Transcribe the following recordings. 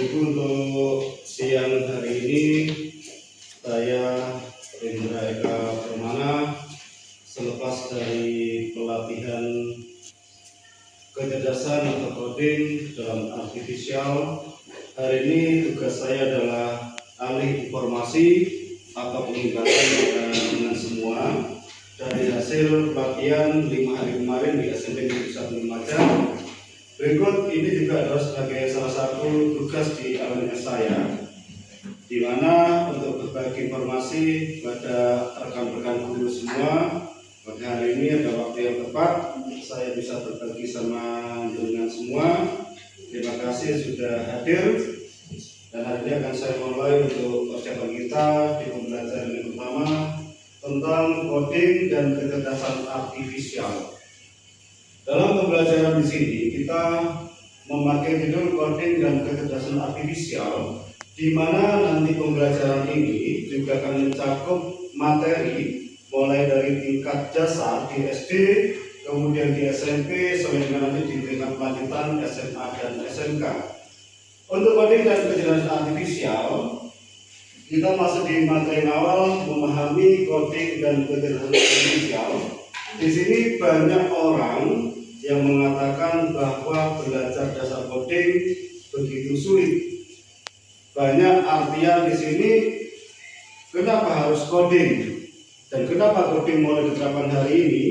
Ibu, untuk siang hari ini saya Indra Eka Permana selepas dari pelatihan kecerdasan atau coding dalam artifisial. Hari ini tugas saya adalah alih informasi atau peningkatan dengan semua dari hasil pelatihan 5 hari kemarin di SMP Negeri 1 Lumajang. Berikut ini juga adalah sebagai salah satu tugas di LMS saya, di mana untuk berbagi informasi pada rekan-rekan guru semua. Pada hari ini ada waktu yang tepat saya bisa berbagi sama dengan semua. Terima kasih sudah hadir, dan hari ini akan saya mulai untuk persiapan kita di pembelajaran yang pertama tentang coding dan kecerdasan artifisial. Dalam pembelajaran di sini kita memakai judul coding dan kecerdasan artifisial, di mana nanti pembelajaran ini juga akan mencakup materi mulai dari tingkat dasar di SD, kemudian di SMP, sampai dengan nanti di tingkat lanjutan SMA dan SMK. Untuk coding dan kecerdasan artifisial, kita masuk di materi awal memahami coding dan kecerdasan artifisial. Di sini banyak orang yang mengatakan bahwa belajar dasar coding begitu sulit. Banyak artian di sini, kenapa harus coding dan kenapa coding mulai diterapkan hari ini.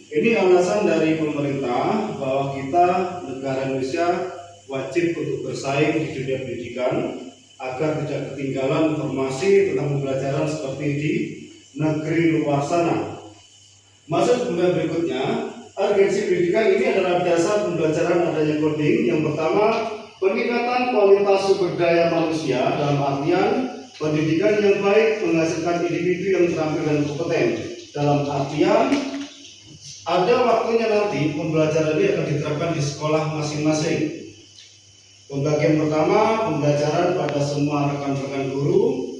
Ini alasan dari pemerintah bahwa kita negara Indonesia wajib untuk bersaing di dunia pendidikan agar tidak ketinggalan informasi tentang pembelajaran seperti di negeri luar sana. Masuk ke berikutnya, urgensi pendidikan ini adalah dasar pembelajaran adanya coding. Yang pertama, peningkatan kualitas sumber daya manusia dalam artian pendidikan yang baik menghasilkan individu yang terampil dan kompeten. Dalam artian ada waktunya nanti pembelajaran ini akan diterapkan di sekolah masing-masing. Pembagian pertama, pembelajaran pada semua rekan-rekan guru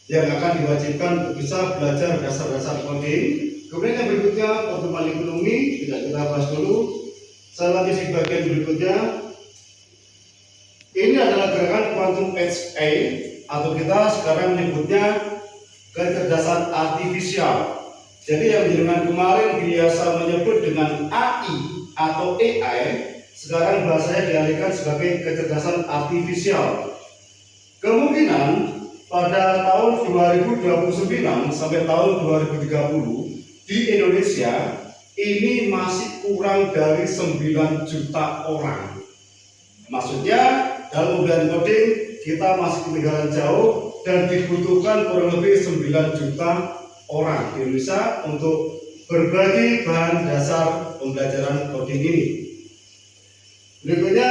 yang akan diwajibkan untuk bisa belajar dasar-dasar coding. Kemudian yang berikutnya, pertumbuhan ekonomi, tidak kita bahas dulu. Saya lanjut di bagian berikutnya. Ini adalah gerakan quantum HA, atau kita sekarang menyebutnya kecerdasan artifisial. Jadi yang dengan kemarin biasa menyebut dengan AI atau AI, sekarang bahasanya dialihkan sebagai kecerdasan artifisial. Kemungkinan pada tahun 2029 sampai tahun 2030 di Indonesia ini masih kurang dari 9 juta orang. Maksudnya dalam pembelajaran coding kita masih ketinggalan jauh dan dibutuhkan kurang lebih 9 juta orang di Indonesia untuk berbagi bahan dasar pembelajaran coding ini. Berikutnya,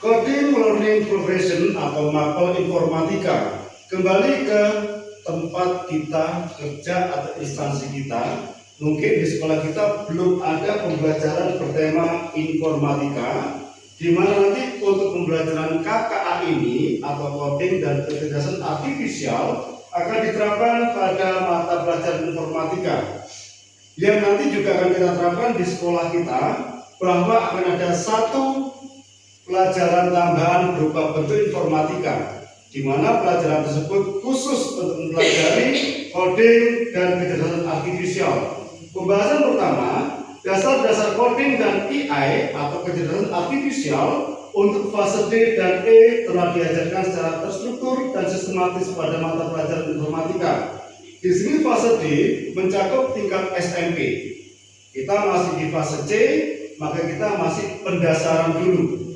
coding learning profession atau mapel informatika. Kembali ke tempat kita kerja atau instansi kita. Mungkin di sekolah kita belum ada pembelajaran bertema informatika, di mana nanti untuk pembelajaran KKA ini atau coding dan kecerdasan artifisial akan diterapkan pada mata pelajaran informatika, yang nanti juga akan kita terapkan di sekolah kita, bahwa akan ada satu pelajaran tambahan berupa bentuk informatika, di mana pelajaran tersebut khusus untuk mempelajari coding dan kecerdasan artifisial. Pembahasan pertama, dasar-dasar coding dan AI atau kecerdasan artifisial untuk fase D dan E telah diajarkan secara terstruktur dan sistematis pada mata pelajaran informatika. Di sini fase D mencakup tingkat SMP. Kita masih di fase C, maka kita masih pendasaran dulu.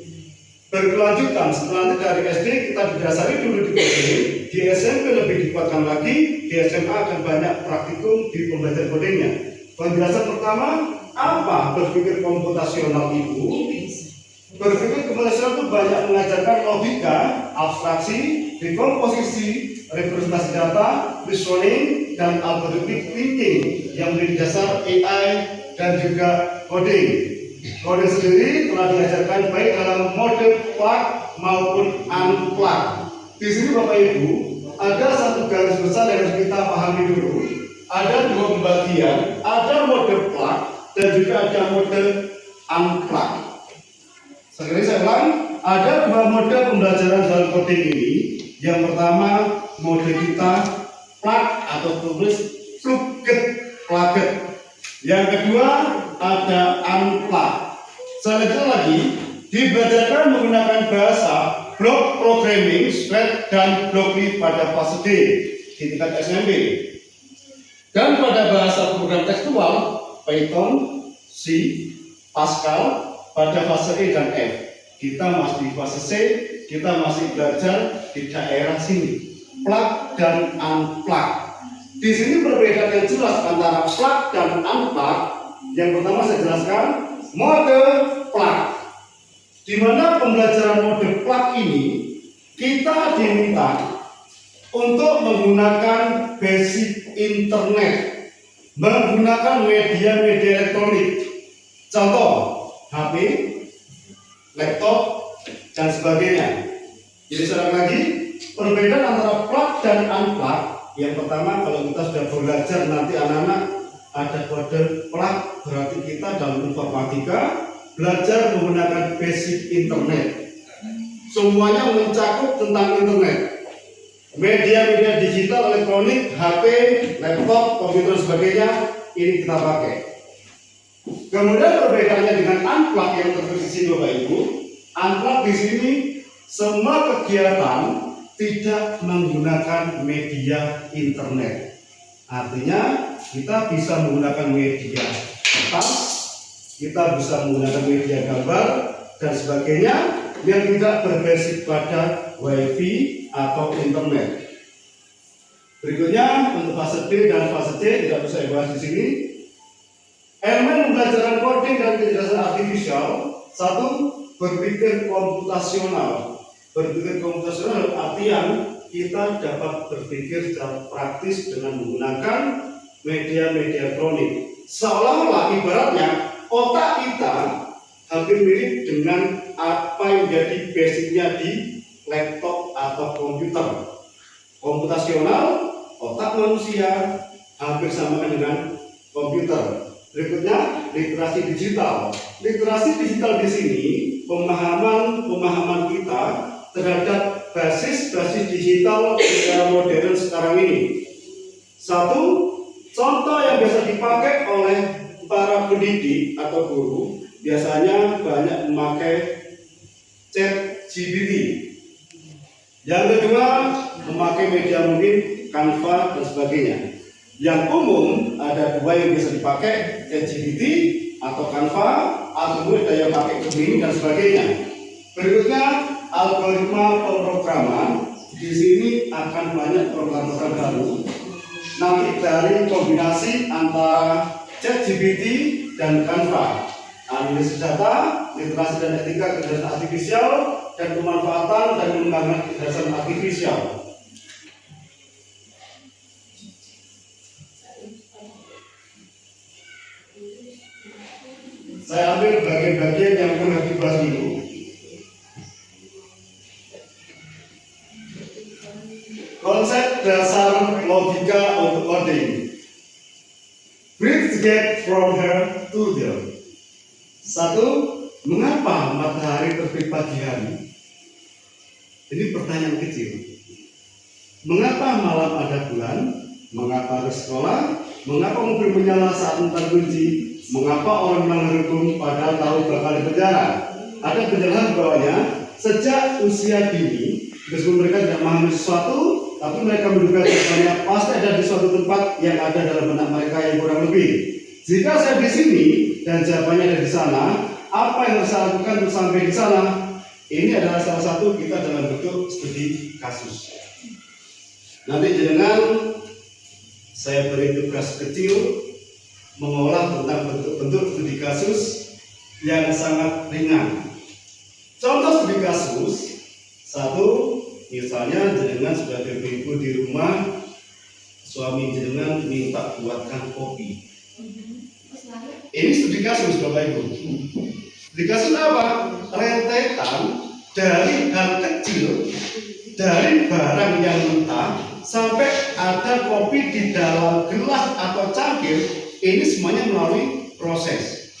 Berkelanjutan, setelah dari SD kita didasari dulu di coding, di SMP lebih dikuatkan lagi, di SMA akan banyak praktikum di pembelajaran codingnya. Penjelasan pertama, apa berpikir komputasional itu? Berpikir komputasional itu banyak mengajarkan logika, abstraksi, dekomposisi, representasi data, reasoning, dan algorithmic thinking yang menjadi dasar AI dan juga coding. Coding sendiri telah diajarkan baik dalam mode plug maupun unplug. Di sini Bapak Ibu, ada satu garis besar yang harus kita pahami dulu. Ada dua pembagian, ada mode plug dan juga ada mode unplug. Sekali saya ulang, ada dua mode pembelajaran dalam coding coding ini, yang pertama mode kita plug atau tulis plugget. Yang kedua ada unplug. Selanjutnya lagi dibelajarkan menggunakan bahasa block programming, Scratch dan Blockly pada fase D di tingkat SMP. Dan pada bahasa program tekstual Python, C, Pascal pada fase E dan F. Kita masih di fase C, kita masih belajar di daerah sini, plug dan unplug. Di sini perbedaan yang jelas antara plug dan unplug. Yang pertama saya jelaskan mode plug. Di mana pembelajaran mode plug ini kita diminta untuk menggunakan basic internet, menggunakan media-media elektronik, contoh HP, laptop, dan sebagainya. Jadi sekali lagi, perbedaan antara plug dan unplug. Yang pertama, kalau kita sudah belajar nanti anak-anak ada kode plug, berarti kita dalam informatika belajar menggunakan basic internet. Semuanya mencakup tentang internet, media-media digital, elektronik, HP, laptop, komputer, sebagainya, ini kita pakai. Kemudian perbedaannya dengan unplug yang tertulis di sini Bapak Ibu, unplug di sini semua kegiatan tidak menggunakan media internet. Artinya kita bisa menggunakan media kertas, kita bisa menggunakan media gambar dan sebagainya yang tidak berbasis pada wifi atau internet. Berikutnya untuk fase B dan fase C tidak bisa dibahas di sini. Elemen pembelajaran coding dan kecerdasan artifisial. Satu, berpikir komputasional. Berpikir komputasional artian kita dapat berpikir secara praktis dengan menggunakan media-media elektronik. Seolah-olah ibaratnya otak kita hampir mirip dengan apa yang jadi basicnya di laptop atau komputer. Komputasional, otak manusia hampir sama dengan komputer. Berikutnya literasi digital. Literasi digital di sini pemahaman kita terhadap basis digital secara modern sekarang ini. Satu, contoh yang biasa dipakai oleh para pendidik atau guru biasanya banyak memakai ChatGPT. Yang kedua, memakai media mungkin Canva dan sebagainya. Yang umum ada dua yang bisa dipakai, ChatGPT atau Canva, atau daya pakai Gemini dan sebagainya. Berikutnya algoritma pemrograman. Di sini akan banyak program-program baru. Nanti dari kombinasi antara ChatGPT dan Canva, analisis data, literasi dan etika kecerdasan artifisial, dan pemanfaatan dan pengembangan kecerdasan artifisial. Saya ambil bagian-bagian yang pernah dibahas dulu. Konsep dasar logika untuk coding. Bridge get from here to there. Satu, mengapa matahari terbit pagi hari? Ini pertanyaan kecil. Mengapa malam ada bulan? Mengapa harus sekolah? Mengapa mobil menyala saat mental kunci? Mengapa orang melanggar hukum padahal tahu bakal dipenjara? Ada penjelasan bawahnya. Sejak usia dini, meskipun mereka tidak memahami sesuatu, tapi mereka menduga jawabannya pasti ada di suatu tempat yang ada dalam benak mereka yang kurang lebih. Jika saya di sini dan jawabannya ada di sana, apa yang harus saya lakukan untuk sampai di sana? Ini adalah salah satu kita dalam bentuk studi kasus. Nanti dengan saya beri tugas kecil mengolah tentang bentuk-bentuk studi kasus yang sangat ringan. Contoh studi kasus, satu, misalnya jenengan sebagai ibu di rumah, suami jenengan minta buatkan kopi. Ini studi kasus Bapak Ibu. Studi kasus apa? Rentetan dari hal kecil, dari barang yang mentah sampai ada kopi di dalam gelas atau cangkir. Ini semuanya melalui proses.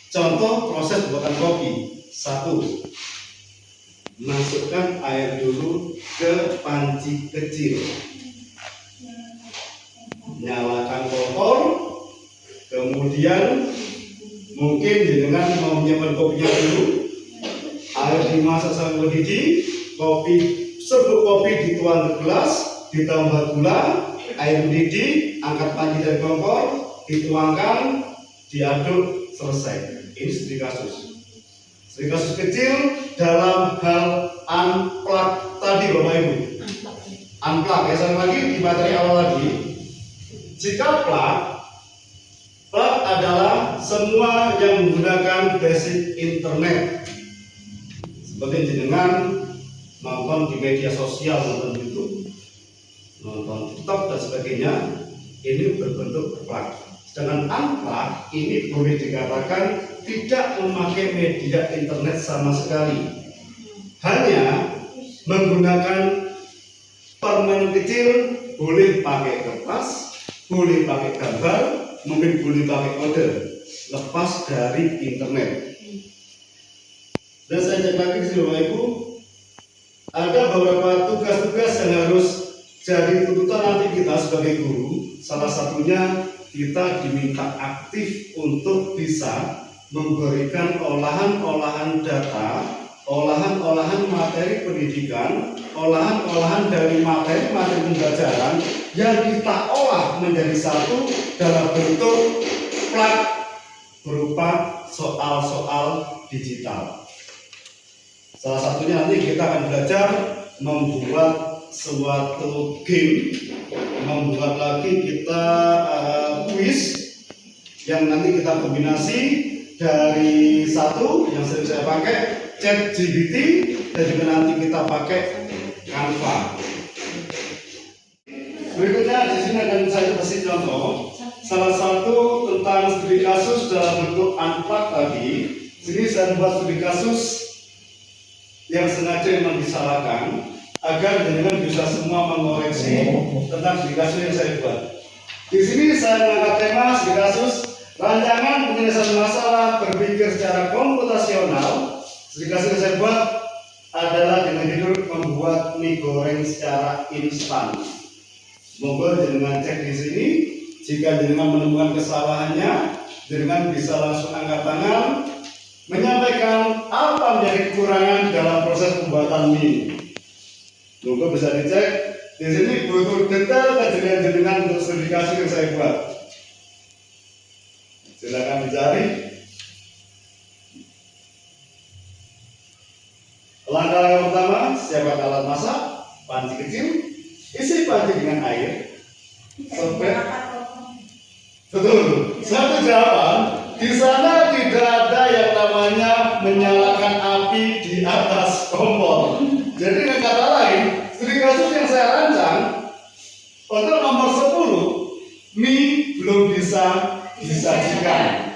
Contoh proses pembuatan kopi. Satu, masukkan air dulu ke panci kecil, nyalakan kompor, kemudian mungkin dengan mau menyiapkan kopinya dulu, air dimasak sampai mendidih, serbuk kopi dituang ke gelas, ditambah gula, air mendidih, angkat panci dari kompor, dituangkan, diaduk, selesai. Ini studi kasus. Studi kasus kecil dalam hal unplug tadi Bapak Ibu. Unplug ya, sekali lagi di materi awal lagi. Jika plug adalah semua yang menggunakan basic internet, seperti jenengan nonton di media sosial, nonton YouTube, nonton TikTok dan sebagainya, ini berbentuk plug. Sedangkan unplug ini boleh dikatakan tidak memakai media internet sama sekali, hanya menggunakan permen kecil, boleh pakai kertas, boleh pakai gambar, mungkin boleh pakai kode, lepas dari internet. Dan saya cek lagi di sini Bapak Ibu, ada beberapa tugas-tugas yang harus jadi tuntutan nanti kita sebagai guru. Salah satunya kita diminta aktif untuk bisa memberikan olahan-olahan data, olahan-olahan materi pendidikan, olahan-olahan dari materi-materi pembelajaran yang kita olah menjadi satu dalam bentuk plug berupa soal-soal digital. Salah satunya nanti kita akan belajar membuat suatu game, membuat lagi kita kuis yang nanti kita kombinasi dari satu yang sering saya pakai ChatGPT, dan juga nanti kita pakai Canva. Berikutnya di sini akan saya kasih contoh salah satu tentang studi kasus dalam bentuk unplug tadi. Sini saya buat studi kasus yang sengaja memang disalahkan agar dengan bisa semua mengoreksi tentang studi kasus yang saya buat. Di sini saya mengangkat tema studi kasus rancangan penyelesaian masalah berpikir secara komputasional. Studi kasus yang saya buat adalah dengan judul membuat mie goreng secara instan. Semoga jenengan cek di sini. Jika jenengan menemukan kesalahannya, jenengan bisa langsung angkat tangan, menyampaikan apa menjadi kekurangan dalam proses pembuatan mie. Semoga bisa dicek. Di sini butuh detail kejadian jenengan untuk studi kasus yang saya buat. Silakan dicari. Langkah yang pertama, siapkan alat masak, panci kecil, isi panci dengan air. Betul. Satu jawaban, di sana tidak ada yang namanya menyalakan api di atas kompor. Jadi dengan kata lain, studi kasus yang saya rancang untuk nomor 10, mie belum bisa disajikan.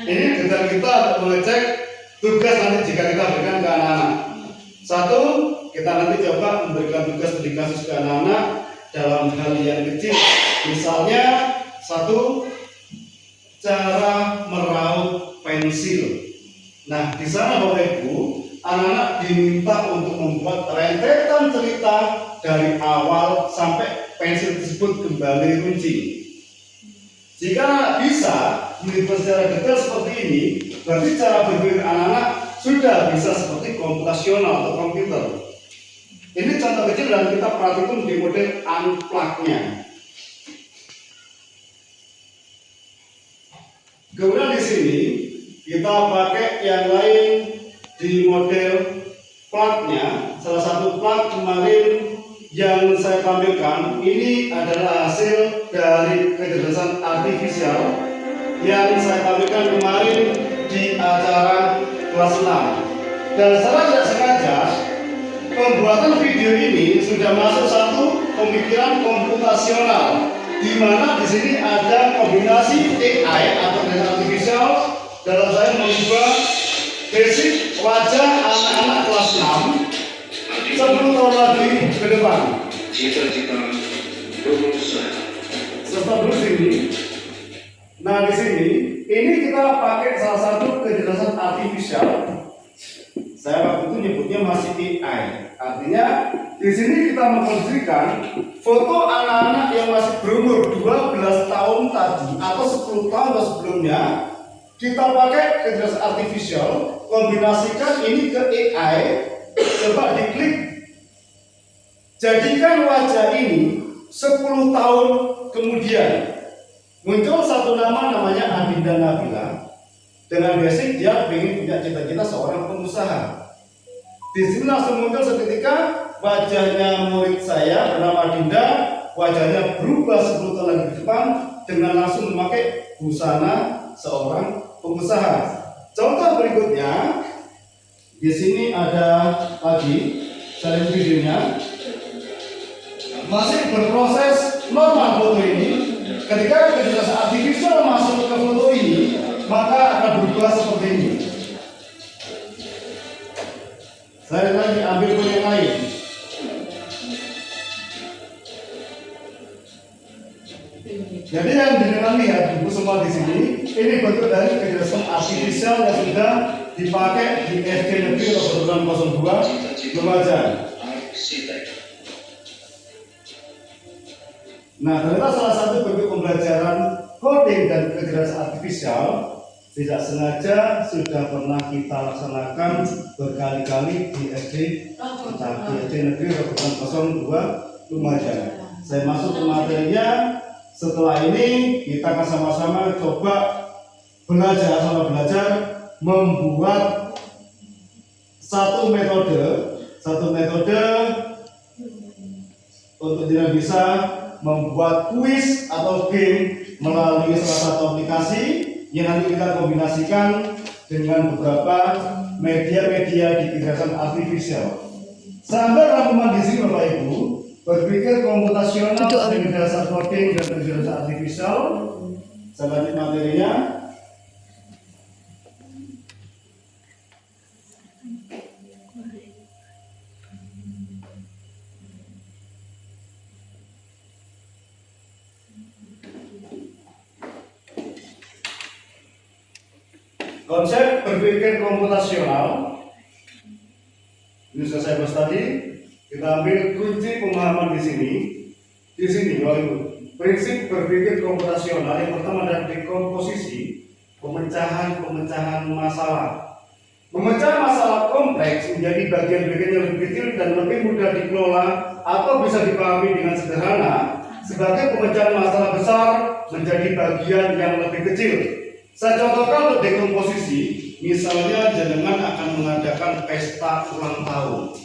Ini detail kita untuk mengecek tugas nanti jika kita berikan ke anak-anak. Satu, kita nanti coba memberikan tugas studi kasus ke anak-anak dalam hal yang kecil. Misalnya, satu, cara meraut pensil. Nah, di sana Bapak Ibu, anak-anak diminta untuk membuat rentetan cerita dari awal sampai pensil tersebut kembali runcing. Jika anak bisa melihat secara detail seperti ini, berarti cara berpikir anak-anak sudah bisa seperti komputasional atau komputer. Ini contoh kecil dan kita perhatikan di model unplug-nya. Kemudian di sini kita pakai yang lain di model plug-nya. Salah satu plug kemarin yang saya tampilkan ini adalah hasil dari kecerdasan artifisial yang saya tampilkan kemarin di acara kelas 6. Dan secara tidak sengaja pembuatan video ini sudah masuk satu pemikiran komputasional, di mana di sini ada kombinasi AI atau kecerdasan artifisial dalam saya mengubah basic wajah anak-anak kelas 6 10 tahun lagi ke depan. Cita-cita lulus. Serta dulu sini. Nah di sini ini kita pakai salah satu kecerdasan artifisial. Saya waktu itu nyebutnya masih AI. Artinya di sini kita mengkonstruksikan foto anak-anak yang masih berumur 12 tahun tadi atau 10 tahun sebelumnya, kita pakai kecerdasan artifisial, kombinasikan ini ke AI. Coba diklik, jadikan wajah ini 10 tahun kemudian. Muncul satu nama, namanya Adinda Nabila. Dengan basic dia ingin punya cita-cita seorang pengusaha. Di sini langsung muncul seketika wajahnya murid saya bernama Dinda, wajahnya berubah 10 tahun lagi ke depan dengan langsung memakai busana seorang pengusaha. Contoh berikutnya, di sini ada lagi, saya lihat videonya, masih berproses normal foto ini. Ketika kecerdasan artifisial masuk ke foto ini, maka akan berubah seperti ini. Saya lagi ambil foto yang lain. Jadi yang dengan lihat ibu semua di sini, ini bentuk dari kecerdasan artifisial yang sudah dipakai di SD Negeri Robotulan 02 Lumajang. Nah, ternyata salah satu bentuk pembelajaran coding dan kecerdasan artifisial tidak sengaja sudah pernah kita laksanakan berkali-kali di SD Negeri Robotulan 02 Lumajang. Saya masuk ke materinya. Setelah ini kita akan sama-sama coba belajar membuat satu metode untuk tidak bisa membuat kuis atau game melalui salah satu aplikasi yang nanti kita kombinasikan dengan beberapa media-media di kecerdasan artifisial. Sampai rangkuman di sini Bapak Ibu, berpikir komputasional dengan dasar coding dan kecerdasan artifisial. Saya lanjut materinya. Konsep berpikir komputasional ini sudah saya bahas tadi. Kita ambil kunci pemahaman di sini. Di sini, prinsip berpikir komputasional yang pertama adalah dekomposisi, pemecahan masalah. Memecah masalah kompleks menjadi bagian-bagian yang lebih kecil dan lebih mudah dikelola atau bisa dipahami dengan sederhana sebagai pemecahan masalah besar menjadi bagian yang lebih kecil. Saya contohkan untuk dekomposisi, misalnya jenengan akan mengadakan pesta ulang tahun.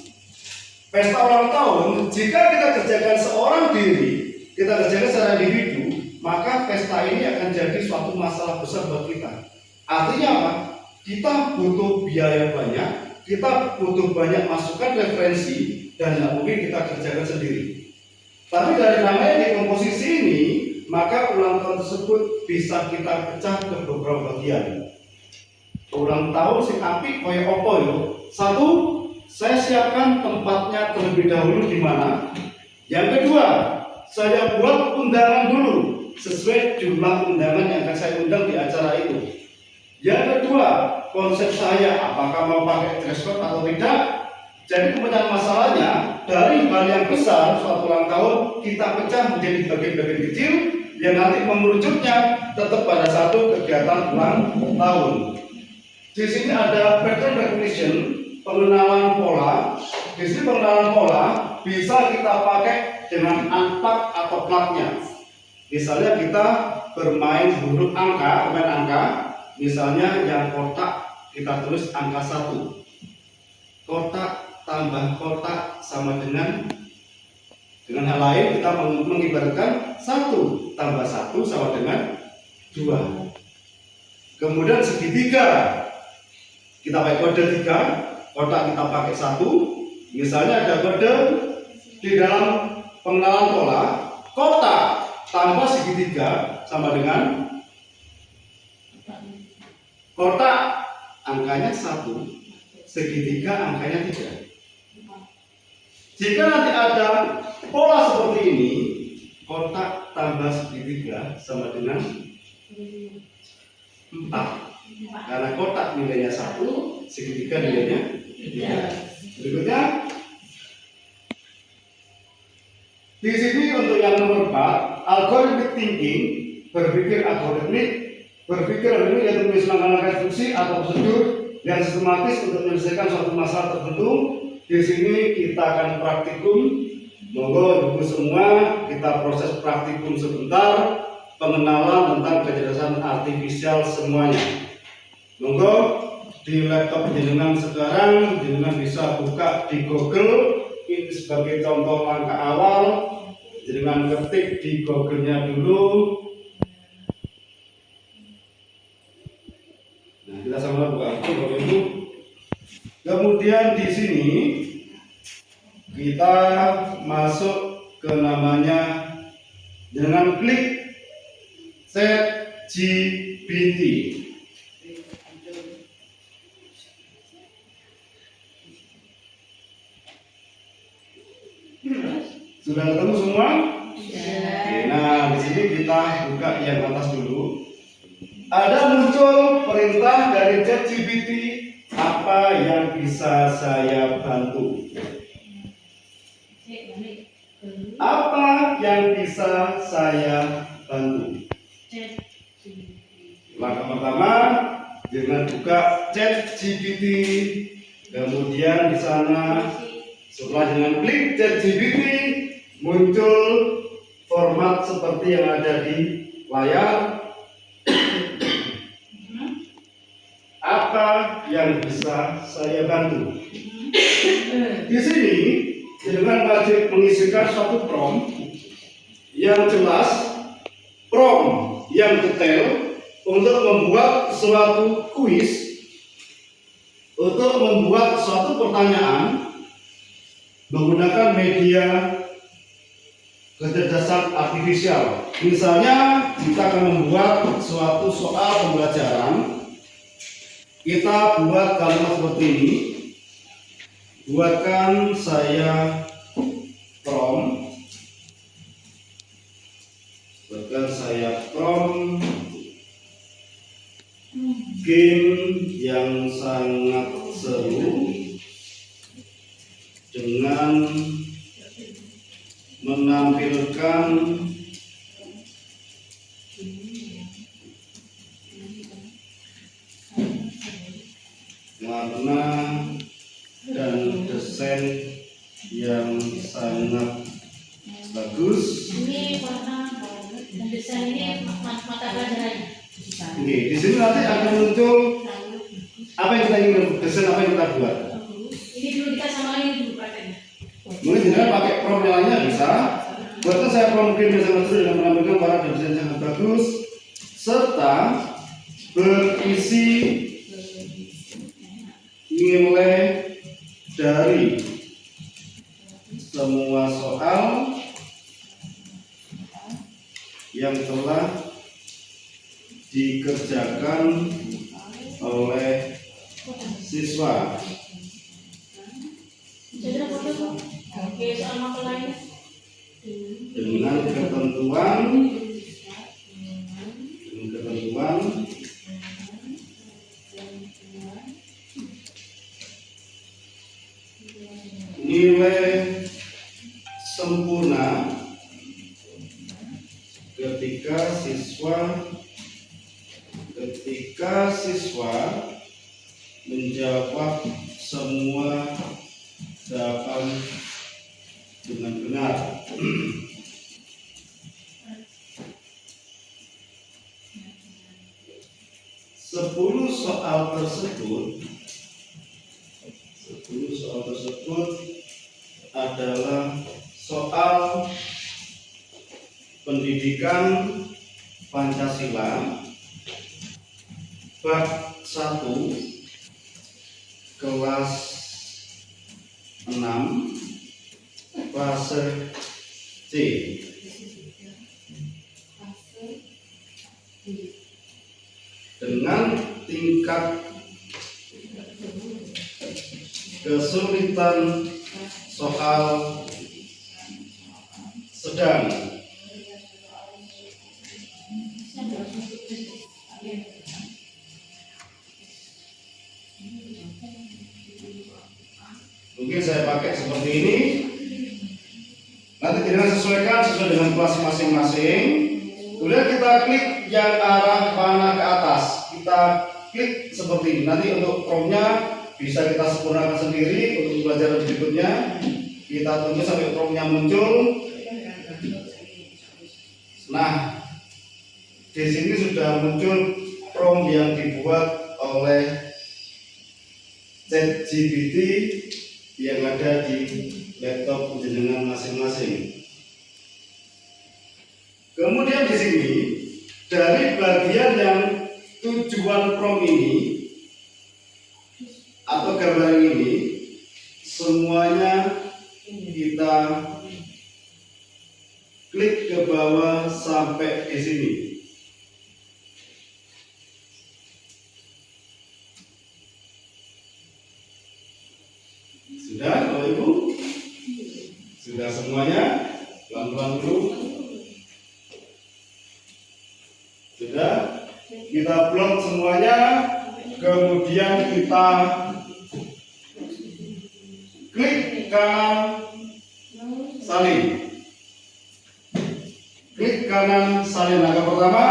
Pesta ulang tahun, jika kita kerjakan seorang diri, kita kerjakan secara individu, maka pesta ini akan jadi suatu masalah besar buat kita. Artinya apa? Kita butuh biaya banyak, kita butuh banyak masukan referensi, dan tidak mungkin kita kerjakan sendiri. Tapi dari namanya dekomposisi ini, maka ulang tahun tersebut bisa kita pecah ke beberapa bagian. Ulang tahun sing apik koyo apa yo? Satu, saya siapkan tempatnya terlebih dahulu di mana. Yang kedua, saya buat undangan dulu sesuai jumlah undangan yang akan saya undang di acara itu. Yang kedua, konsep saya apakah mau pakai dress code atau tidak. Jadi pemecahan masalahnya dari hal yang besar suatu ulang tahun kita pecah menjadi bagian-bagian kecil yang nanti mengerucutnya tetap pada satu kegiatan ulang tahun. Di sini ada pattern recognition, pengenalan pola. Di sini pengenalan pola bisa kita pakai dengan unpack atau plugnya. Misalnya kita bermain huruf angka, bermain angka. Misalnya yang kotak kita tulis angka 1. Kotak tambah kotak sama dengan hal lain kita mengibaratkan 1 tambah 1 sama dengan 2. Kemudian segitiga kita pakai kode 3, kotak kita pakai 1. Misalnya ada kode di dalam pengenalan pola, kotak tambah segitiga sama dengan kotak angkanya 1, segitiga angkanya 3. Jika nanti ada pola seperti ini, kotak tambah segitiga sama dengan 4. Karena kotak nilainya 1, segitiga nilainya Berikutnya, di sini untuk yang nomor 4, algorithmic thinking, berpikir algoritmik. Berpikir algoritmik yaitu menyusun langkah instruksi atau prosedur yang sistematis untuk menyelesaikan suatu masalah tertentu. Di sini kita akan praktikum. Monggo ibu semua kita proses praktikum sebentar, pengenalan tentang kecerdasan artifisial semuanya. Monggo di laptop jenengan sekarang jenengan bisa buka di Google. Ini sebagai contoh langkah awal, jenengan ketik di Google-nya dulu. Nah, kita sama buka Google itu. Kemudian di sini kita masuk ke namanya, dengan klik ChatGPT. Sudah ketemu semua? Oke, nah di sini kita buka yang atas dulu. Ada muncul perintah dari ChatGPT, apa yang bisa saya bantu? Apa yang bisa saya bantu? Langkah pertama, dengan buka ChatGPT, kemudian di sana setelah dengan klik ChatGPT muncul format seperti yang ada di layar. Apa yang bisa saya bantu? Di sini dengan wajib mengisikan suatu prompt yang jelas, prompt yang detail untuk membuat suatu kuis, untuk membuat suatu pertanyaan menggunakan media kecerdasan artifisial. Misalnya kita akan membuat suatu soal pembelajaran, kita buat kalimat seperti ini. Buatkan saya prompt, game yang sangat seru dengan menampilkan warna dan desain yang sangat bagus. Ini warna dan desain ini mata pelajaran. Oke, di sini nanti akan muncul apa yang kita ingin desain, apa yang kita buat. Ini dulu kita samain dulu prakteknya. Mungkin jenengan pakai prompt yang lainnya bisa. Buatkan saya prompt game yang sangat seru dengan menampilkan warna dan desain yang sangat bagus serta berisi nilai dari semua soal yang telah dikerjakan oleh siswa. Jadi foto oke soal makalah ini Dengan ketentuan nilai sempurna ketika siswa menjawab semua jawaban dengan benar. 10 soal tersebut adalah soal pendidikan Pancasila bab 1 kelas 6 fase C. Dengan tingkat kesulitan soal sedang. Nanti jenengan sesuaikan sesuai dengan kelas masing-masing. Kemudian kita klik yang arah panah ke atas. Kita klik seperti ini. Nanti untuk promnya bisa kita sempurnakan sendiri untuk pelajaran berikutnya. Kita tunggu sampai promnya muncul. Nah, di sini sudah muncul prom yang dibuat oleh ChatGPT yang ada di laptop jenengan masing-masing. Kemudian di sini dari bagian yang tujuan prom ini atau gambar ini semuanya kita klik ke bawah sampai di sini. Sudah, Bapak Ibu? Sudah semuanya? Pelan-pelan dulu. Sudah? Kita blok semuanya. Kemudian kita klik kanan salin. Klik kanan salin. Langkah pertama,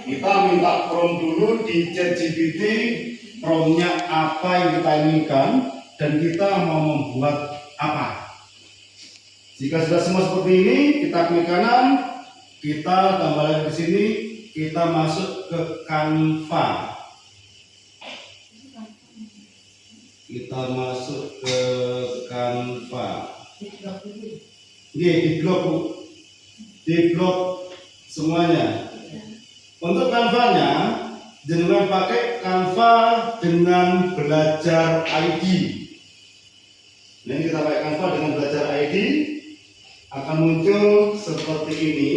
kita minta prompt dulu di ChatGPT. Promptnya apa yang kita inginkan dan kita mau membuat apa. Jika sudah semua seperti ini, kita klik kanan, kita tambah lagi di sini, kita masuk ke Canva. Kita masuk ke Canva. Di blok semuanya. Untuk Canva-nya, jenengan pakai Canva dengan belajar ID. Nah, ini kita pakai Canva dengan belajar ID, akan muncul seperti ini.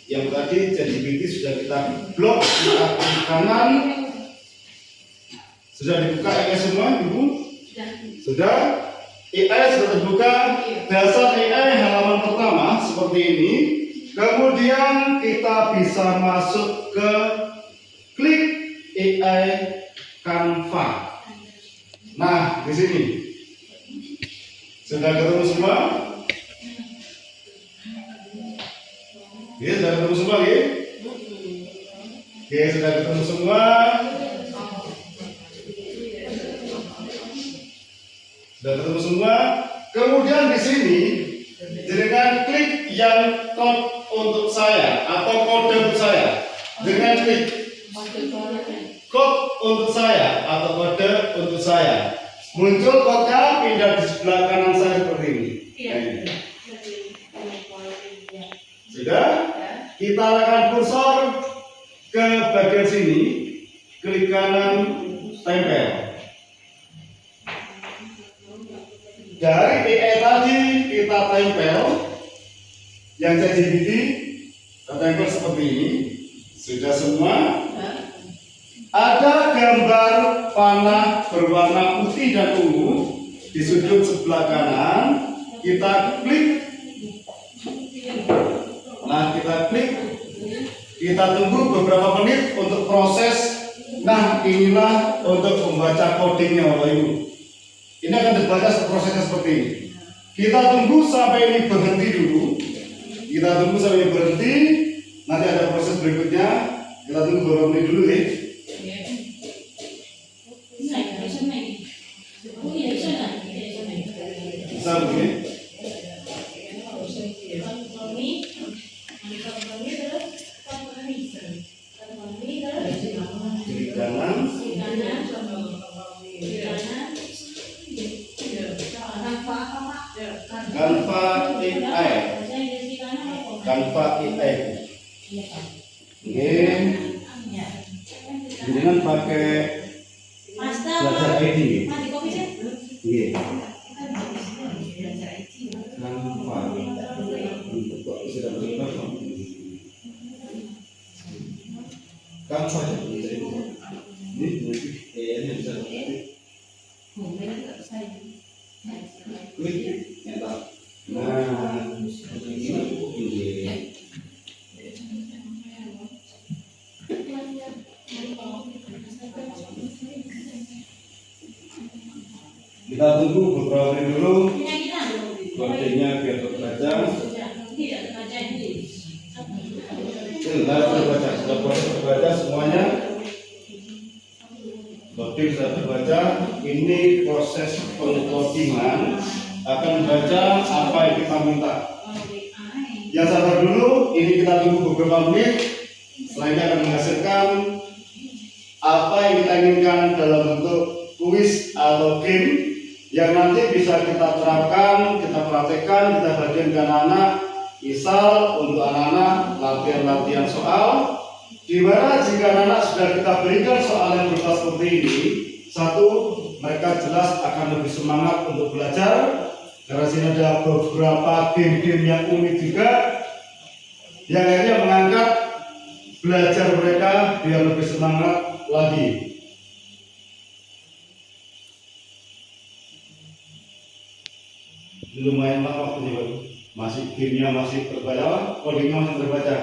Yang tadi ChatGPT sudah kita blok di klik kanan. Sudah dibuka AI semua, Ibu? Sudah. AI sudah terbuka. Dasar AI halaman pertama seperti ini. Kemudian kita bisa masuk ke klik AI Canva. Nah, di sini sudah ketemu semua. Sudah ketemu semua, ya? Oke, sudah ketemu semua. Sudah ketemu semua. Kemudian di sini dengan klik yang code untuk saya atau kode untuk saya. Dengan klik code untuk saya atau kode untuk saya. Muncul kodenya, pindah di sebelah kanan saya seperti ini. Sudah? Kita arahkan kursor ke bagian sini, klik kanan, tempel. Dari AI tadi kita tempel yang ChatGPT, kita tempel seperti ini. Sudah semua? Ada gambar panah berwarna putih dan ungu di sudut sebelah kanan. Kita klik. Nah, kita klik. Kita tunggu beberapa menit untuk proses. Nah, inilah untuk membaca codingnya, Bapak Ibu. Ini akan dibaca prosesnya seperti ini. Kita tunggu sampai ini berhenti dulu. Kita tunggu sampai ini berhenti. Nanti ada proses berikutnya. Kita tunggu beberapa menit dulu, ya. Bisa begini. Kiri kanan. Canva AI. Canva AI. Oke. Jangan pakai belajar ID. Oke. Canva. Kok sudah berubah? Canva. Ini bisa. Klik. Nah, ini. Kita tunggu beberapa menit dulu. Kodenya biar terbaca. sudah terbaca semuanya. Loading sudah terbaca. Ini proses pengcodingan akan baca apa yang kita minta. Yang sabar dulu, ini kita tunggu beberapa menit. Selanjutnya akan menghasilkan apa yang kita inginkan dalam bentuk kuis atau game yang nanti bisa kita terapkan, kita praktekkan, kita bagikan ke anak-anak. Misal untuk anak-anak latihan-latihan soal, di mana jika anak-anak sudah kita berikan soal yang berupa seperti ini, satu, mereka jelas akan lebih semangat untuk belajar. Karena sini ada beberapa game-game yang unik juga, yang akhirnya mengangkat belajar mereka biar lebih semangat lagi. Ini lumayan lama waktunya, Pak. Masih gamenya masih terbaca, codingnya masih terbaca.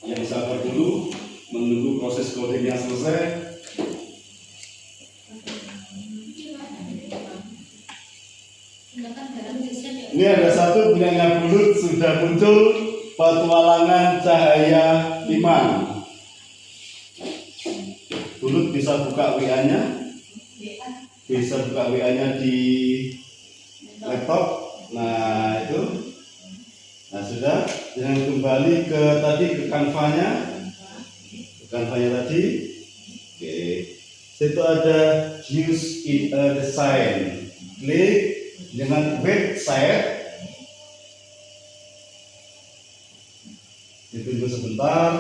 Yang sabar dulu, menunggu proses codingnya selesai. Ini ada satu benangnya bulut sudah muncul, petualangan cahaya iman. Bulut bisa buka WA-nya, bisa buka WA-nya di laptop. Nah itu, nah sudah. Jangan kembali ke tadi ke kanvanya tadi. Oke, situ ada use in a design. Klik dengan website. Ditunggu sebentar.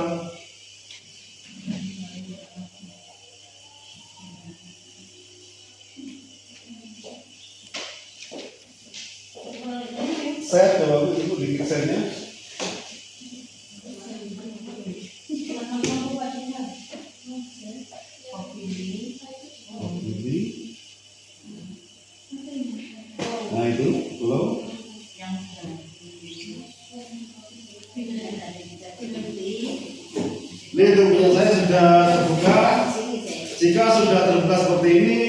Set, coba ibu diklik setnya. Nah itu belum. Ini tubuhnya saya sudah terbuka. Jika sudah terbuka seperti ini,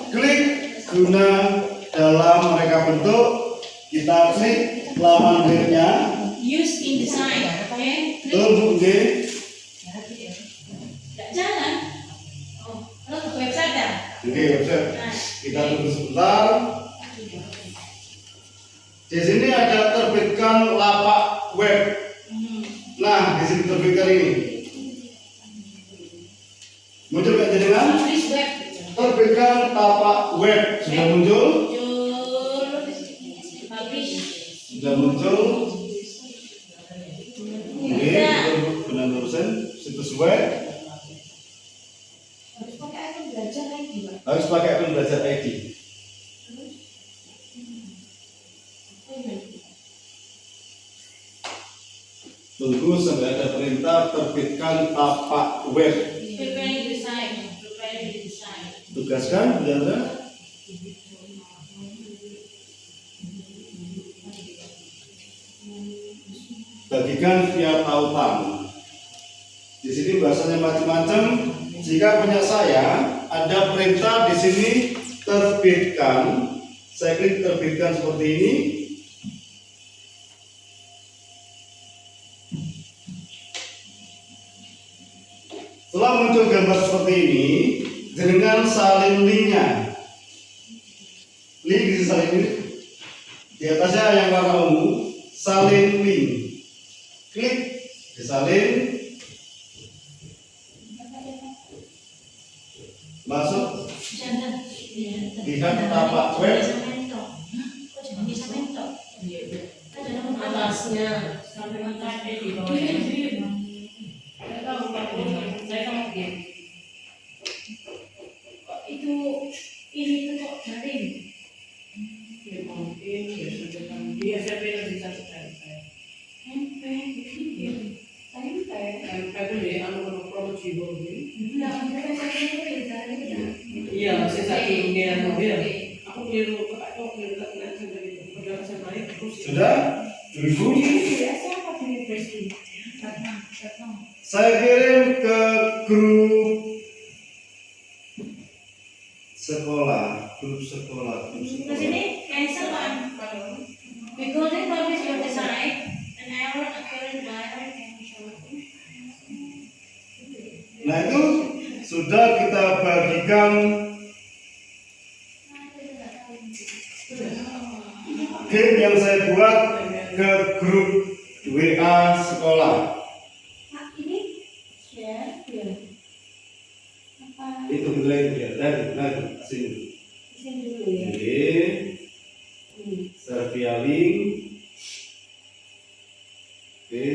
klik guna dalam mereka bentuk. Kita klik laman webnya. Use in design, oke? Tunggu G. Nggak jalan. Oh, lo ke website ya? Oke, website. Kita tunggu sebentar. Di sini ada terbitkan lapak web. Nah, di sini terbitkan ini. Muncul nggak jenengan? Publish web. Terbitkan lapak web sudah muncul. Publish. Sudah muncul. Oke, benar situs web. Harus pakai akun belajar ID. Tunggu sampai ada perintah terbitkan tapak web. Prepare design. Tugaskan, Bunda. Bagikan via tautan. Di sini bahasanya macam-macam. Jika punya saya ada perintah di sini terbitkan. Saya klik terbitkan seperti ini. Setelah muncul gambar seperti ini, dengan salin linknya. Link di salin link. Di atasnya yang warna ungu, salin link. Klik disalin. Masuk. Lihat tapak web. Atasnya sampai mencapai di bawahnya. Itu ini tuh kok daring. Ya mungkin ya sudah kan dia SMP lebih satu MP gitu. MP itu ya anu promo jiwa ini. Nah, kita sampai daring ya. Iya, saya satu dia mobil. Aku keliru aku keliru nanti dari modal saya naik terus. Sudah? 2000? Iya, siapa pilih pasti. Saya kirim ke grup sekolah, grup sekolah. Di sini cancel kan? Because they publish your design, an error occurred by cancel. Nah itu sudah kita bagikan game yang saya buat ke grup WA sekolah. Ini share, apa? Itu nilai lagi sini. Sini dulu ya. Oke, Servialing, oke,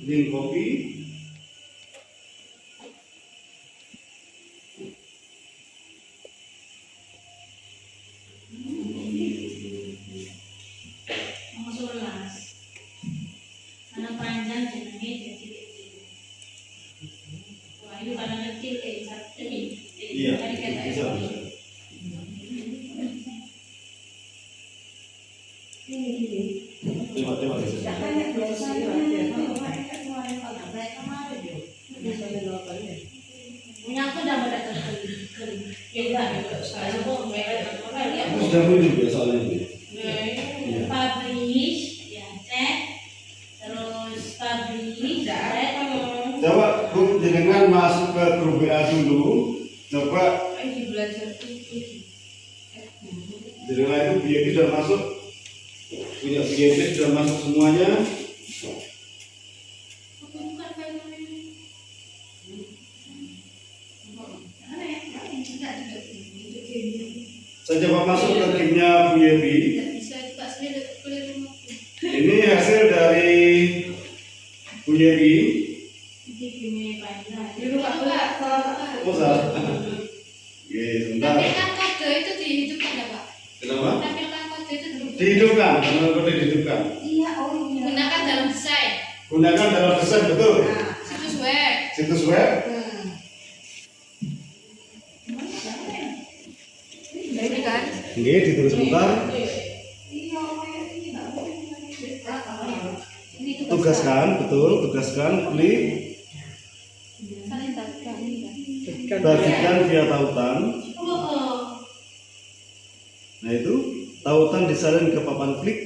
link copy. Nomor 11. Karena panjang jenenge jadi kecil. Wah, itu karena kecil ini. Iya, Tadi kata bisa. Coba bisa. Punya aku udah pada kering. Ya udah, sekarang aku Aku sudah minum ya soalnya ini. publish, ya cek, terus publish, cek. Coba Bu jenengan masuk ke grup WA dulu. Coba jenengan itu VIP sudah masuk. Punya VIP sudah masuk semuanya. Aku buka filenya. Saya coba masuk ke gamenya VIP. Ini hasil dari VIP. Oh salah. Oke, sebentar. Tampilkan kode itu dihidupkan ya Pak? Kenapa? Tampilkan kode itu dihidupkan. Dihidupkan, karena kode dihidupkan. Iya, gunakan dalam desain. Gunakan dalam desain, betul. Situs web. Situs web. Ini kan? Oke, ditulis sebentar. Tugaskan, betul. Tugaskan, klik. Bagikan via tautan. Nah itu tautan disalin ke papan klik.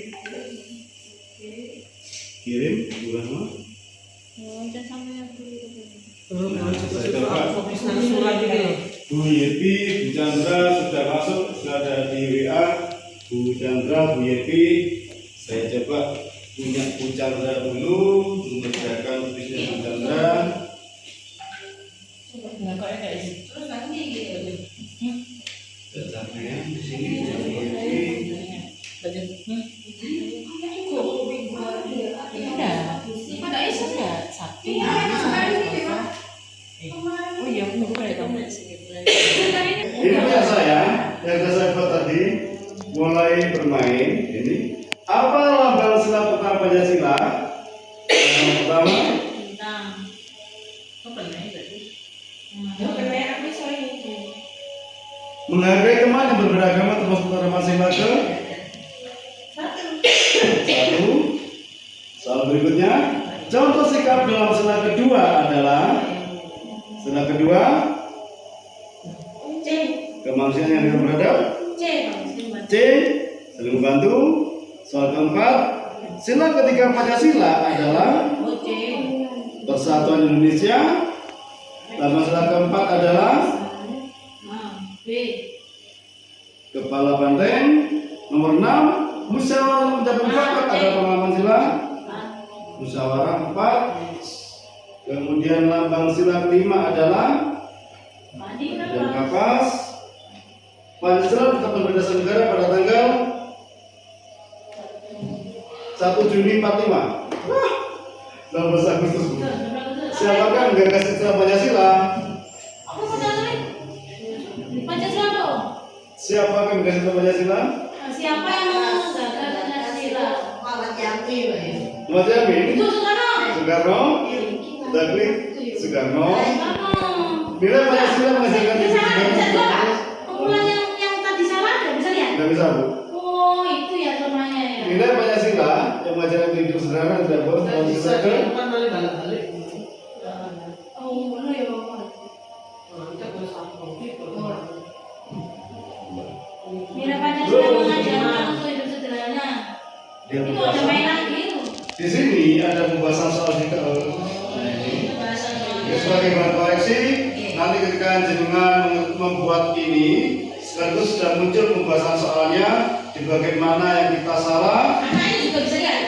Kirim, gimana? Bu Yeti, Bu Chandra sudah masuk, sudah ada di WA. Bu Chandra, Bu Yeti, saya coba punya Bu Chandra dulu, mengerjakan bisnis Bu Chandra. Tetapi di sini Bu Yeti. Ini punya saya yang saya buat tadi mulai bermain ini. Apa lambang sila pertama Pancasila? Yang pertama menghargai teman yang berbeda agama termasuk Pancasila ke satu. Soal berikutnya, contoh sikap dalam sila kedua adalah sila kedua kemanusiaan yang hidup beradab. C. Saling membantu. Soal keempat, sila ketiga Pancasila adalah Persatuan Indonesia. Lambang sila keempat adalah Kepala Banteng. Nomor 6, musyawarah mencapai mufakat ada pengalaman sila. Musyawarah 4. Kemudian lambang sila kelima adalah dan kapas. Pancasila ditetapkan berdasar negara pada tanggal 1 Juni 45. Wah, 12 Agustus. Siapakah yang menggagas istilah Pancasila? Pancasila dong. Siapakah yang menggagas istilah Pancasila? Siapa yang menggagas Pancasila? Mas Yamin. Itu Soekarno. Soekarno. Kita klik Soekarno. Nilai Pancasila menghasilkan Kumpulan yang tadi salah nggak bisa lihat? Nggak bisa Bu. Oh itu ya namanya ya. Nilai Pancasila yang pembelajaran hidup sederhana tidak bos? Kalau Bisa bisa kan? kan balik-balik. Oh, mana ya Bapak? Kita boleh sambung gitu. Mira Pancasila mengajarkan untuk hidup sederhana. Dia Itu ada pembahasan. main lagi itu. Di sini ada pembahasan soal juga. Nah, ini. Pembahasan Ya, sebagai bahan koreksi, nanti ketika jenengan membuat ini, sekaligus sudah muncul pembahasan soalnya di bagian mana yang kita salah, Anaknya juga bisa lihat.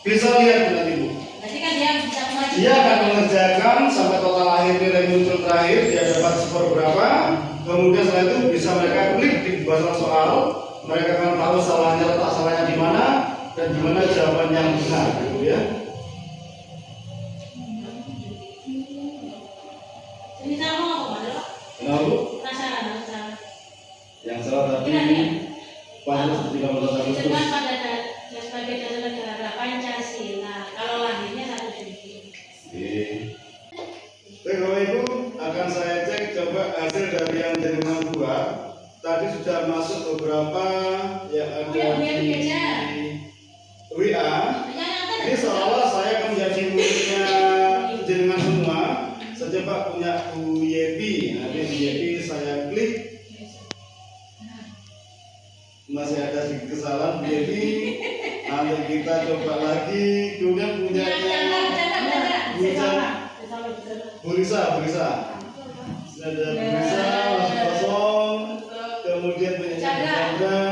bisa lihat nanti Bu. Berarti kan dia bisa mengajar. Dia akan mengerjakan sampai total akhir nilai muncul terakhir, dia dapat skor berapa, kemudian setelah itu bisa mereka klik di pembahasan soal, mereka akan tahu salahnya, letak salahnya di mana, dan di mana jawaban yang benar, gitu ya. Ini sama apa Pak? Kenapa Bu? Penasaran. Yang salah tadi, pada 13 Agustus. Ditentukan pada sebagai dasar negara Pancasila. Kalau lahirnya 1 Juni. Baik Bapak Ibu, akan saya cek coba hasil dari yang jenengan buat. Tadi sudah masuk beberapa yang ada di WA. Ini seolah saya akan menjadi muridnya jenengan semua. Saya coba punya Bu Yepi. Nah, ini Bu Yepi saya klik. Masih ada sedikit kesalahan Bu Yepi. Nanti kita coba lagi. Kemudian punyanya Bu Risa. Ada Bu Risa, kosong. Kemudian punya Chandra.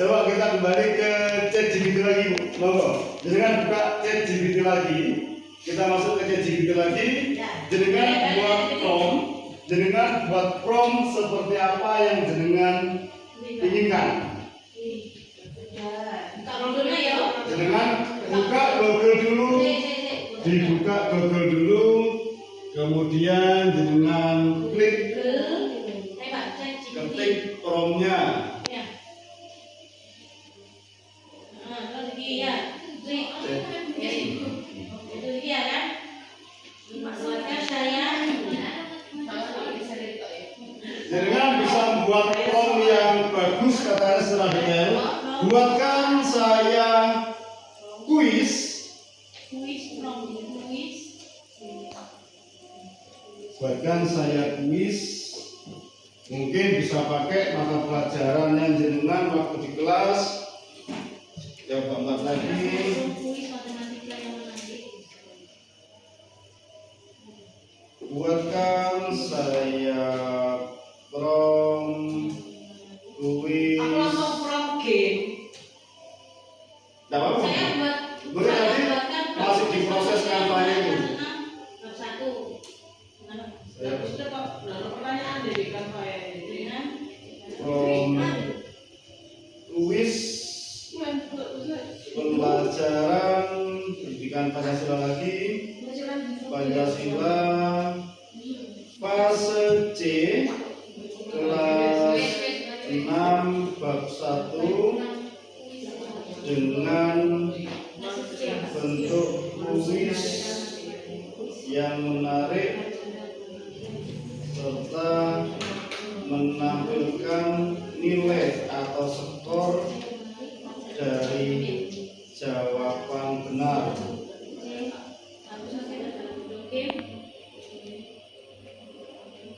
Coba kita kembali ke chat GPT lagi, Bu. Monggo. Jangan buka chat GPT lagi. Kita masuk ke chat GPT lagi. Jenengan buat prompt seperti apa yang jenengan inginkan. Jenengan buka Google dulu. Dibuka Google dulu. Kemudian jenengan klik ketik promptnya. Jenengan bisa membuat prompt yang bagus, katanya setelah detail. Buatkan saya kuis. Buatkan saya kuis. Mungkin bisa pakai mata pelajaran yang jenengan waktu di kelas. Coba empat lagi. Buatkan saya prompt kuis. Aku langsung from game. Tidak apa-apa. Boleh nanti masih diproses kampanye itu. Terus kok pertanyaan dari kan Kuis pembelajaran pendidikan Pancasila lagi. Pancasila fase C kelas 6 bab 1 dengan bentuk kuis yang menarik serta menampilkan nilai atau skor dari jawaban benar.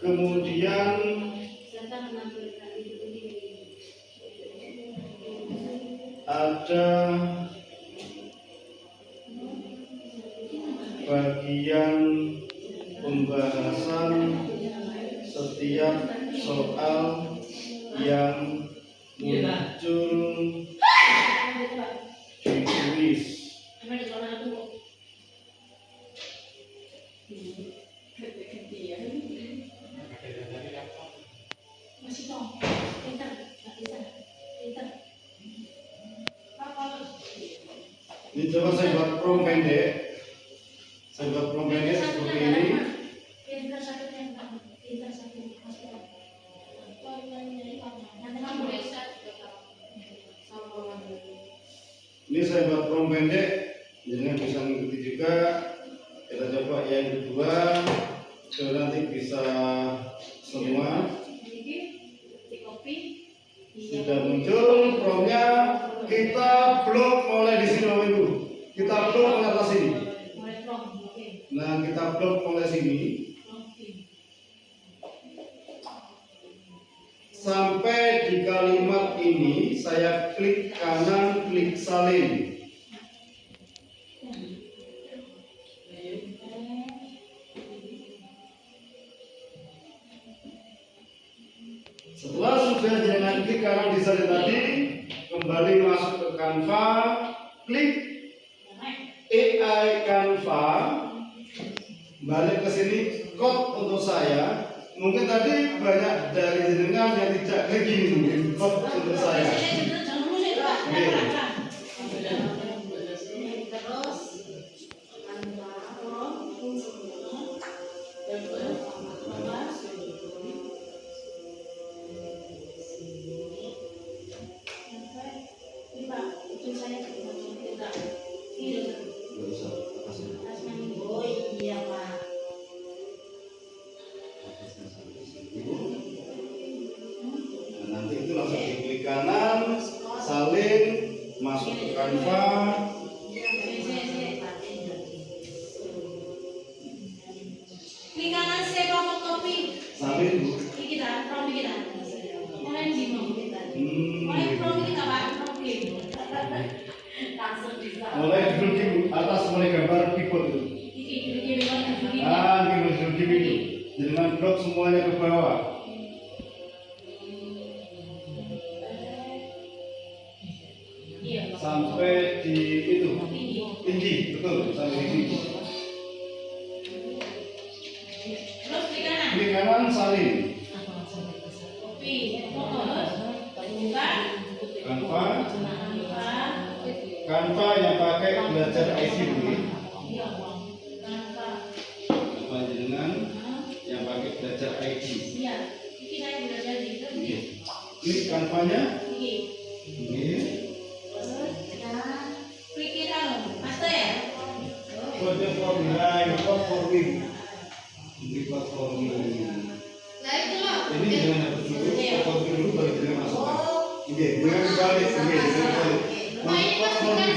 Kemudian ada bagian pembahasan setiap soal yang muncul di kuis. Ini coba saya buat prompt pendek. Saya buat prompt pendek seperti ini. Ini saya buat prompt pendek, jadi bisa mengikuti juga. Kita coba yang kedua, nanti bisa Sampai di kalimat ini saya klik kanan, klik salin. Setelah sudah jangan klik kanan di salin tadi, kembali masuk ke Canva, klik AI Canva, balik ke sini, code untuk saya. Mungkin tadi banyak dari jenengan yang tidak klik gini, mungkin code untuk saya. Oh iya Pak. Nah, nanti itu langsung diklik kanan, salin, masuk ke Canva. Klik kanan save fotokopi. Salin Bu. Iki kita, from kita. Mulai di mau kita. Hmm, Mulai gitu. from kita Pak, from kita. Langsung bisa. Mulai duduk di atas, mulai gambar keyboard itu. Iki begini. Duduk di itu. Jangan blok semuanya ke bawah. Iya. Sampai di itu tinggi, betul, sampai di tinggi. Terus klik kanan. Klik kanan, salin. Kopi, fokus. Buka. Canva, Buka. Canva yang pakai belajar IT ini. Canva. Canva jenengan yang pakai belajar IT. Iya. Iki saya sudah jadi. Oke. Klik Canva-nya. Iki. Oke. Terus klik anu, master ya. Kode formula, code for me. Ini code for me. Nah itu loh. Ini jangan harus dulu, code dulu baru jangan masukkan. Oke, jangan dibalik, oke, jangan dibalik. Masuk code for me.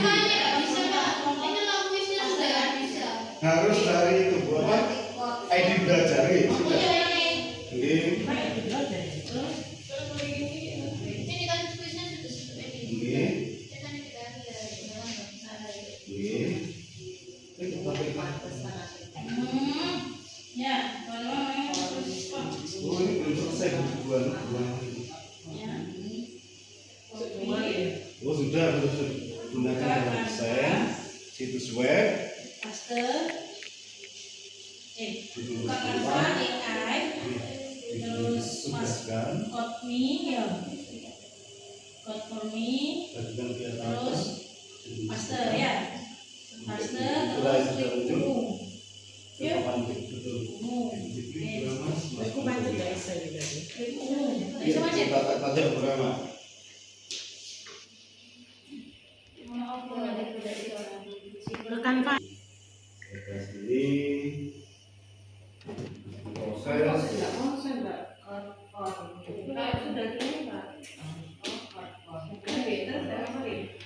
Harus dari itu buat ID belajar ya. Sudah. Oke. Oke. Oke. Itu pakai Ya, kalau oh, ini belum selesai buat. ya. Oh sudah, terus gunakan website, situs web, Master. Buka Canva, AI, terus ditugaskan, code me, ya. Code for me, bagikan ke terus atas, master ya. Master, Setelah terus itu klik muncul, umum. Yuk, betul. umum. Diklik berapa? Aku baca dari saya tadi. Klik umum. Iya, Bisa macet. kita tanya berapa? Canva. Proses ini proses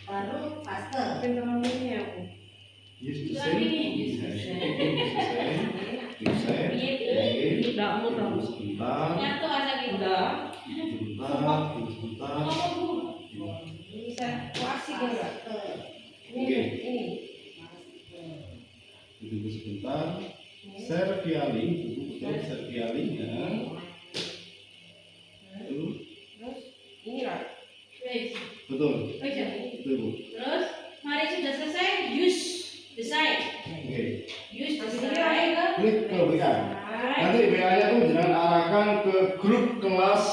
Baru master. yes desain, desain, Udah, mau tahu. sebentar, Nyatu asal gitu. Udah. sebentar. Bisa kuasi enggak? Oke. Ini. Tunggu sebentar. Servialing, betul servialing ya. Ini lah. Wait. Betul, Wait. betul Bu. Terus, mari sudah selesai, use decide. Oke. Use decide. Klik ke WA. Nanti WA-nya tuh jangan arahkan ke grup kelas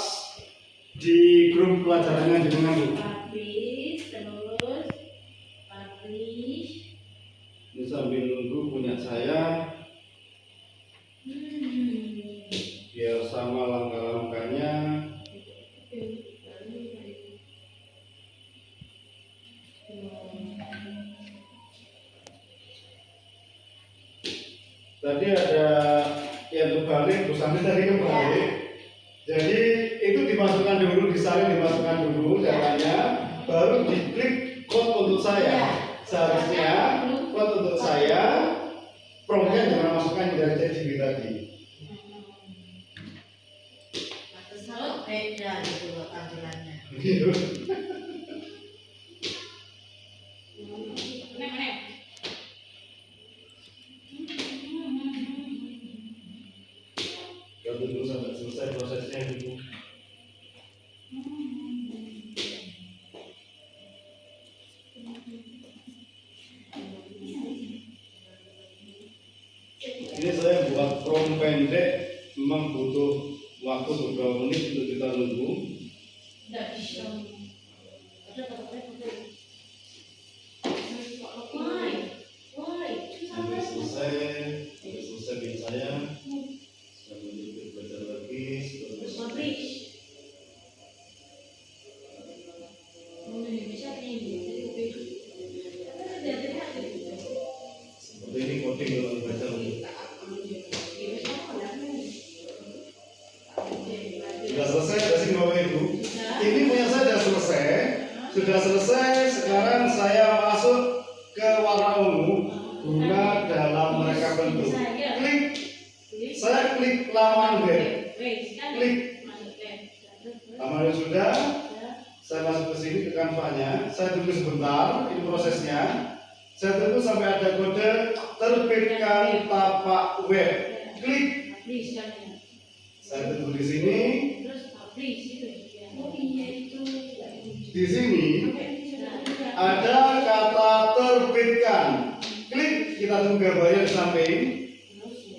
di grup pelajarannya dengan Bu. Publish, terus publish. Ini sambil nunggu punya saya biar sama langkah-langkahnya. Tadi ada yang kebalik, tulisannya tadi kebalik. Jadi itu dimasukkan dulu, disalin dimasukkan dulu datanya, baru diklik code untuk saya. Seharusnya code untuk saya, promptnya jangan masukkan dari ChatGPT tadi. Kalau beda gitu loh tampilannya. Mana? Ya dulu sampai selesai prosesnya dulu. Ini saya buat prom pendek, memang butuh waktu beberapa menit untuk kita nunggu. Tidak bisa. Why? Sampai selesai bikin saya. Saya lanjut belajar lagi. Pabrik. Seperti ini coding kalau dibaca. Sudah selesai, sudah sih Bapak Ibu. Ini punya saya sudah selesai. Sekarang saya masuk ke warna ungu guna dalam mereka bentuk. Klik, saya klik laman web. Klik, laman web sudah. Saya masuk ke sini ke kanvanya. Saya tunggu sebentar, ini prosesnya. Saya tunggu sampai ada kode terbitkan tapak web. Klik. Saya tunggu di sini. Di sini ada kata terbitkan. Klik, kita tunggu gambarnya di samping.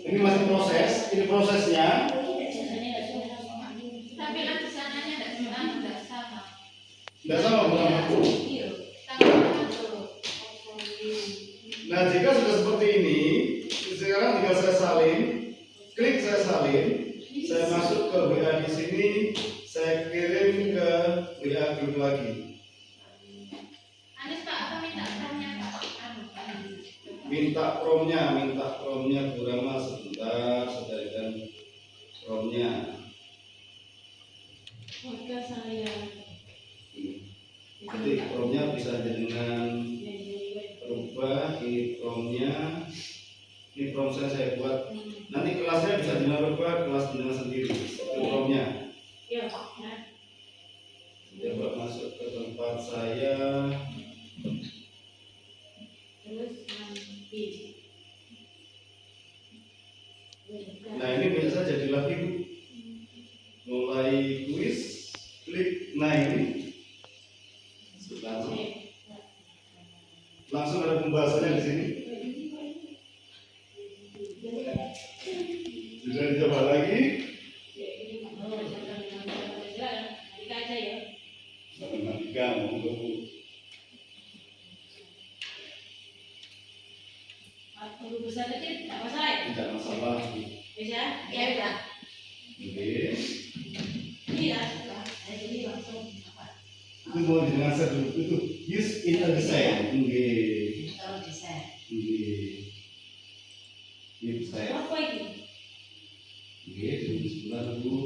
Ini masih proses, ini prosesnya. Tampilan di sananya tidak sama. Tidak sama bukan aku. Nah, jika sudah seperti ini, sekarang tinggal saya salin. Klik, saya salin. Saya masuk ke WA di sini. Saya kirim ke WA grup lagi. Anis Pak, apa minta promnya Pak? Minta promnya Burama sebentar, saya carikan promnya. Warga saya. Jadi promnya bisa dengan rubah ini promnya. Ini prom saya buat. Nanti kelasnya bisa dengan rubah, kelas dengan sendiri. Itu promnya. Ya. Coba masuk ke tempat saya. Terus nanti. Nah ini biasa jadi lagi Bu. Mulai kuis, klik. Nah ini langsung ada pembahasannya di sini. Sudah dicoba lagi. Matematika monggo. Guru besar kecil tidak masalah ya? Tidak masalah. Bisa? Ya udah. Oke. Iya sudah. Jadi langsung apa? Itu mau dijelaskan dulu. Itu use in a design. Oke. Taruh desain. Oke. Ini saya. Apa ini? Oke, tunggu sebentar dulu.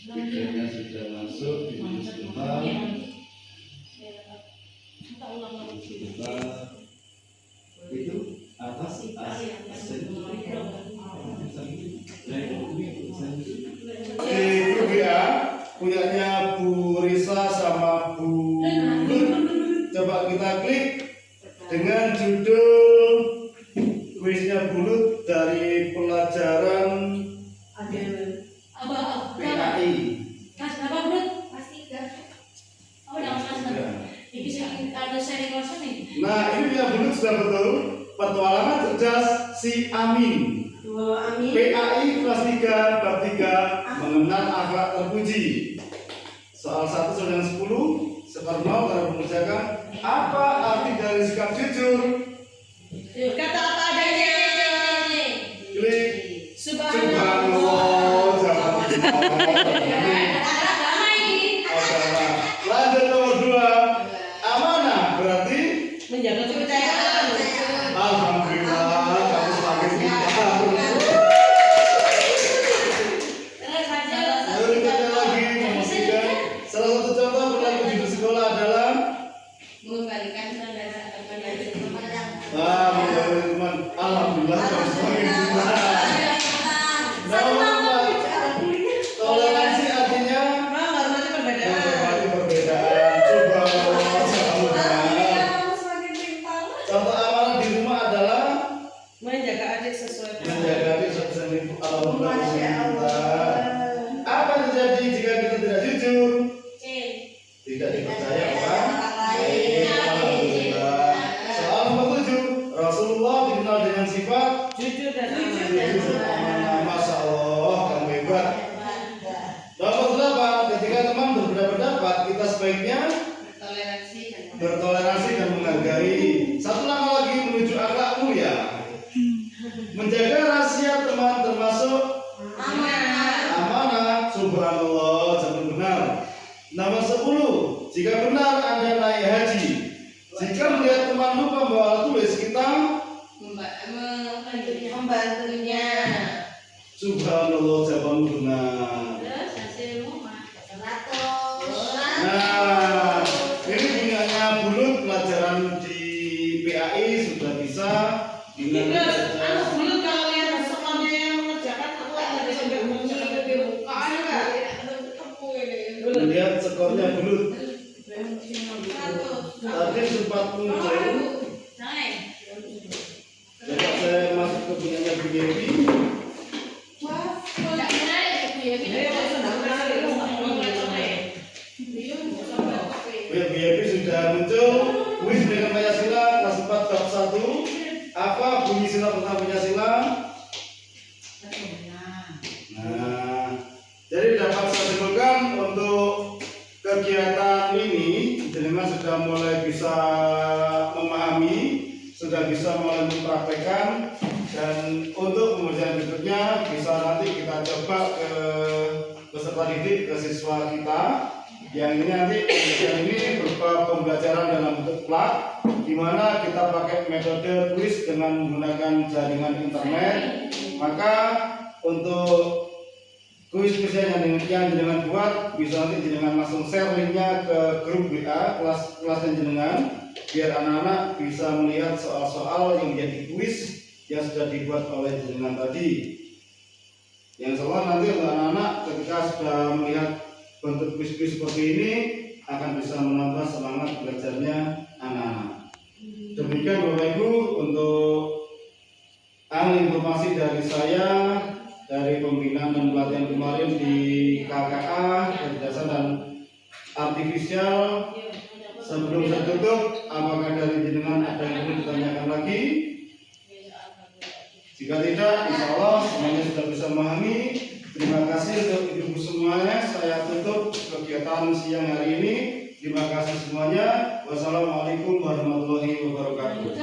Videonya sudah masuk. Tunggu sebentar. Kita ulang lagi. Sebentar. Itu atas itu dia punyanya Bu Risa sama Bu Lut. Coba kita klik dengan judul kuisnya Bu Lut dari pelajaran PAI. Mas berapa Brut? Mas 3. Oh udah Mas 3. Ini bisa ada seri kosong nih. Nah ini punya Bu Lut sudah betul. Petualangan cerdas si Amin. PAI kelas 3 bab 3 mengenal akhlak terpuji. Soal 1 sampai 10 seperno kalau mengerjakan apa arti dari sikap jujur. Kata apa adanya. Klik Subhanallah. jangan Agama ini. agama. Lanjut nomor 2 amanah berarti Menjaga kepercayaan. alhamdulillah kamu semakin pintar. Terus aja. Lalu kita lagi memastikan salah satu contoh berlaku di sekolah adalah Mengembalikan standar kepada teman. menjauhi teman. Alhamdulillah kamu semakin pintar. Nomor 4 toleransi Subhanallah, jangan benar. Nomor 10, jika benar Anda naik haji, jika melihat teman lupa membawa alat tulis, kita Membantunya. Subhanallah, jawaban benar. Terus hasilmu mah 100. Nah, ini punyanya Bulut, pelajaran di PAI sudah bisa dengan Dulu kalau lihat semuanya yang mengerjakan aku ada sampai bunyi di muka enggak? melihat skornya Bulut. Tadi sempat muncul. Naik. Jadi saya masuk ke punyanya BGP. Enggak menarik ya BGP sudah muncul. Kuis dengan Pancasila kelas 4 bab 1. Apa bunyi sila tentang Pancasila? Nah, jadi dapat saya simpulkan untuk kegiatan ini, jenengan sudah mulai bisa memahami, sudah bisa mulai mempraktekkan, dan untuk pengerjaan berikutnya bisa nanti kita coba ke peserta didik, ke siswa kita, yang ini nanti pengerjaan ini berupa pembelajaran dalam bentuk plat, di mana kita pakai metode kuis dengan menggunakan jaringan internet. Maka untuk kuis-kuisnya yang jenengan buat bisa nanti jenengan langsung share linknya ke grup WA kelasnya jenengan, biar anak-anak bisa melihat soal-soal yang menjadi kuis yang sudah dibuat oleh jenengan tadi. Yang soal nanti untuk anak-anak ketika sudah melihat bentuk kuis-kuis seperti ini akan bisa menambah semangat belajarnya anak-anak. Demikian Bapak Ibu untuk informasi dari saya dari pembinaan dan pelatihan kemarin di KKA Kecerdasan dan Artifisial. Sebelum saya tutup, apakah dari jenengan ada yang perlu ditanyakan lagi? Jika tidak, insya Allah semuanya sudah bisa memahami. Terima kasih untuk ibu-ibu semuanya. Saya tutup kegiatan siang hari ini. Terima kasih semuanya. Wassalamualaikum warahmatullahi wabarakatuh.